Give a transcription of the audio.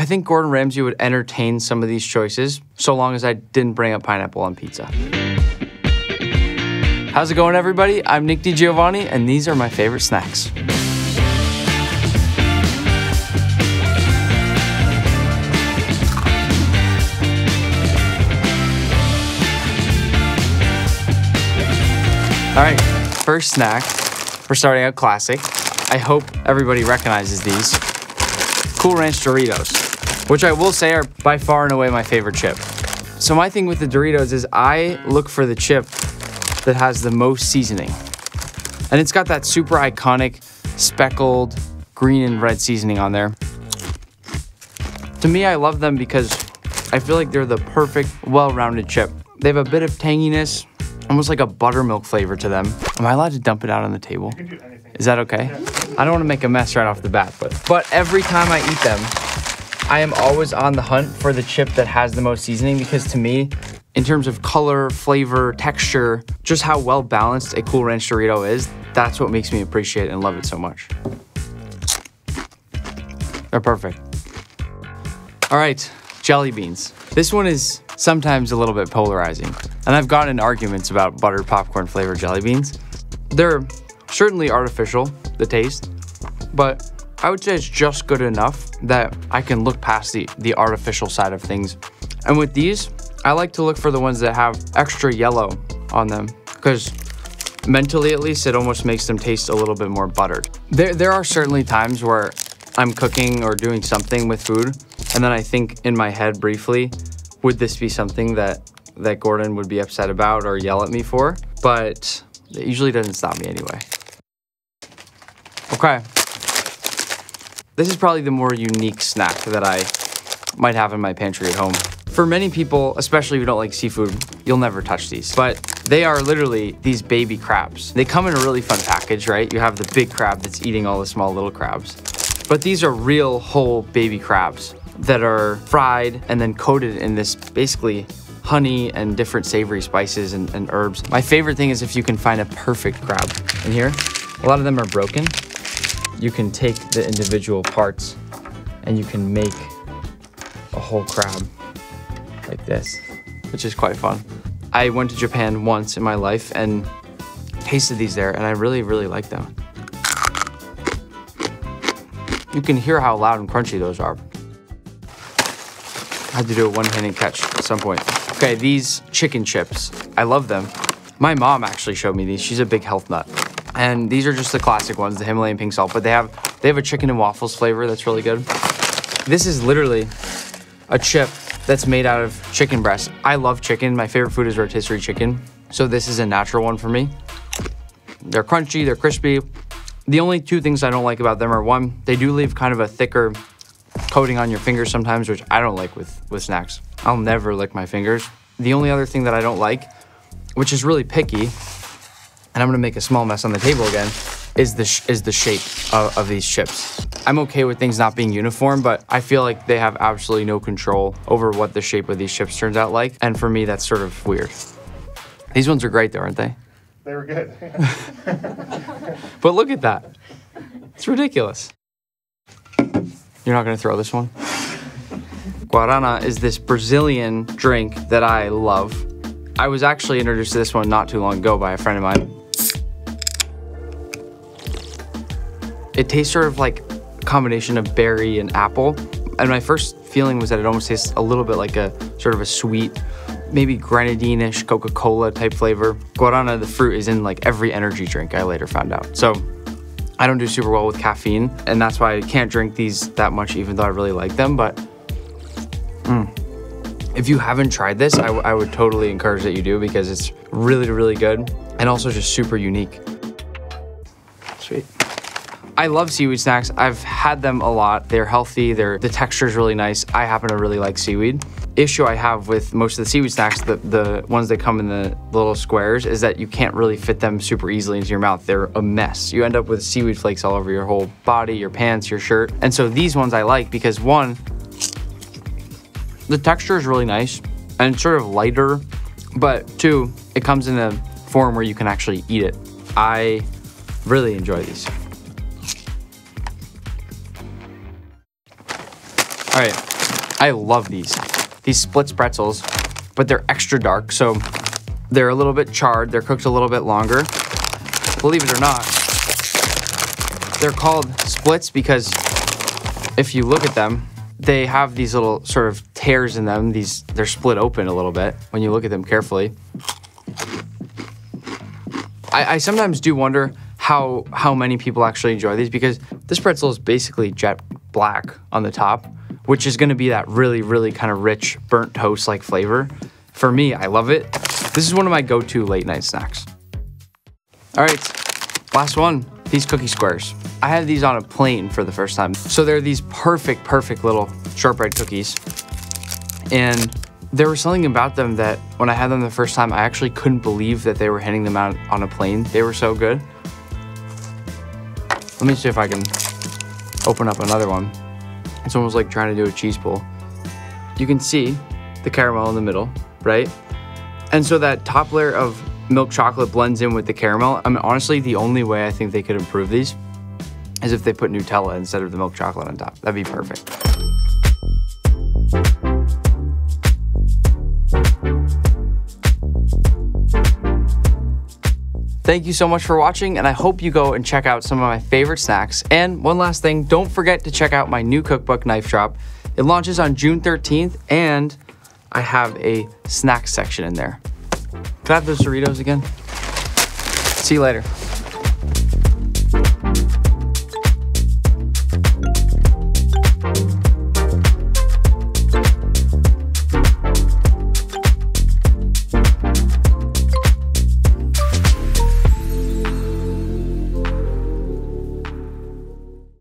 I think Gordon Ramsay would entertain some of these choices, so long as I didn't bring up pineapple on pizza. How's it going, everybody? I'm Nick DiGiovanni, and these are my favorite snacks. All right, first snack, we're starting out classic. I hope everybody recognizes these. Cool Ranch Doritos, which I will say are by far and away my favorite chip. So my thing with the Doritos is I look for the chip that has the most seasoning. And it's got that super iconic speckled green and red seasoning on there. To me, I love them because I feel like they're the perfect, well-rounded chip. They have a bit of tanginess, almost like a buttermilk flavor to them. Am I allowed to dump it out on the table? You can do anything. Is that okay? Yeah. I don't want to make a mess right off the bat, but every time I eat them, I am always on the hunt for the chip that has the most seasoning, because to me, in terms of color, flavor, texture, just how well balanced a Cool Ranch Dorito is, that's what makes me appreciate and love it so much. They're perfect. All right, jelly beans. This one is sometimes a little bit polarizing, and I've gotten in arguments about buttered popcorn flavored jelly beans. They're certainly artificial, the taste, but I would say it's just good enough that I can look past the artificial side of things. And with these, I like to look for the ones that have extra yellow on them, because mentally at least, it almost makes them taste a little bit more buttered. There are certainly times where I'm cooking or doing something with food, and then I think in my head briefly, would this be something that Gordon would be upset about or yell at me for? But it usually doesn't stop me anyway. Okay. This is probably the more unique snack that I might have in my pantry at home. For many people, especially if you don't like seafood, you'll never touch these. But they are literally these baby crabs. They come in a really fun package, right? You have the big crab that's eating all the small little crabs. But these are real whole baby crabs that are fried and then coated in this basically honey and different savory spices and herbs. My favorite thing is if you can find a perfect crab. And here, a lot of them are broken. You can take the individual parts and you can make a whole crab like this, which is quite fun. I went to Japan once in my life and tasted these there, and I really, really like them. You can hear how loud and crunchy those are. I had to do a one-handed catch at some point. Okay, these chicken chips, I love them. My mom actually showed me these. She's a big health nut. And these are just the classic ones, the Himalayan pink salt, but they have a chicken and waffles flavor that's really good. This is literally a chip that's made out of chicken breast. I love chicken. My favorite food is rotisserie chicken. So this is a natural one for me. They're crunchy, they're crispy. The only two things I don't like about them are, one, they do leave kind of a thicker coating on your fingers sometimes, which I don't like with snacks. I'll never lick my fingers. The only other thing that I don't like, which is really picky, and I'm gonna make a small mess on the table again, is the shape of these chips. I'm okay with things not being uniform, but I feel like they have absolutely no control over what the shape of these chips turns out like, and for me, that's sort of weird. These ones are great though, aren't they? They were good. But look at that. It's ridiculous. You're not gonna throw this one? Guaraná is this Brazilian drink that I love. I was actually introduced to this one not too long ago by a friend of mine. It tastes sort of like a combination of berry and apple. And my first feeling was that it almost tastes a little bit like a sort of a sweet, maybe grenadine-ish Coca-Cola type flavor. Guaraná, the fruit, is in like every energy drink, I later found out. So I don't do super well with caffeine, and that's why I can't drink these that much, even though I really like them. But if you haven't tried this, I would totally encourage that you do, because it's really, really good and also just super unique. Sweet. I love seaweed snacks. I've had them a lot. They're healthy. The texture is really nice. I happen to really like seaweed. Issue I have with most of the seaweed snacks, the ones that come in the little squares, is that you can't really fit them super easily into your mouth. They're a mess. You end up with seaweed flakes all over your whole body, your pants, your shirt. And so these ones I like because, one, the texture is really nice and sort of lighter, but two, it comes in a form where you can actually eat it. I really enjoy these. All right, I love these. These Splits pretzels, but they're extra dark, so they're a little bit charred. They're cooked a little bit longer. Believe it or not, they're called Splits because if you look at them, they have these little sort of tears in them. They're split open a little bit when you look at them carefully. I sometimes do wonder how many people actually enjoy these, because this pretzel is basically jet black on the top, which is gonna be that really, really kind of rich burnt toast-like flavor. For me, I love it. This is one of my go-to late night snacks. All right, last one, these cookie squares. I had these on a plane for the first time. So they're these perfect little shortbread cookies. And there was something about them that when I had them the first time, I actually couldn't believe that they were handing them out on a plane. They were so good. Let me see if I can open up another one. It's almost like trying to do a cheese pull. You can see the caramel in the middle, right? And so that top layer of milk chocolate blends in with the caramel. I mean, honestly, the only way I think they could improve these is if they put Nutella instead of the milk chocolate on top. That'd be perfect. Thank you so much for watching, and I hope you go and check out some of my favorite snacks. And one last thing, don't forget to check out my new cookbook, Knife Drop. It launches on June 13th, and I have a snack section in there. Can I have those Doritos again? See you later.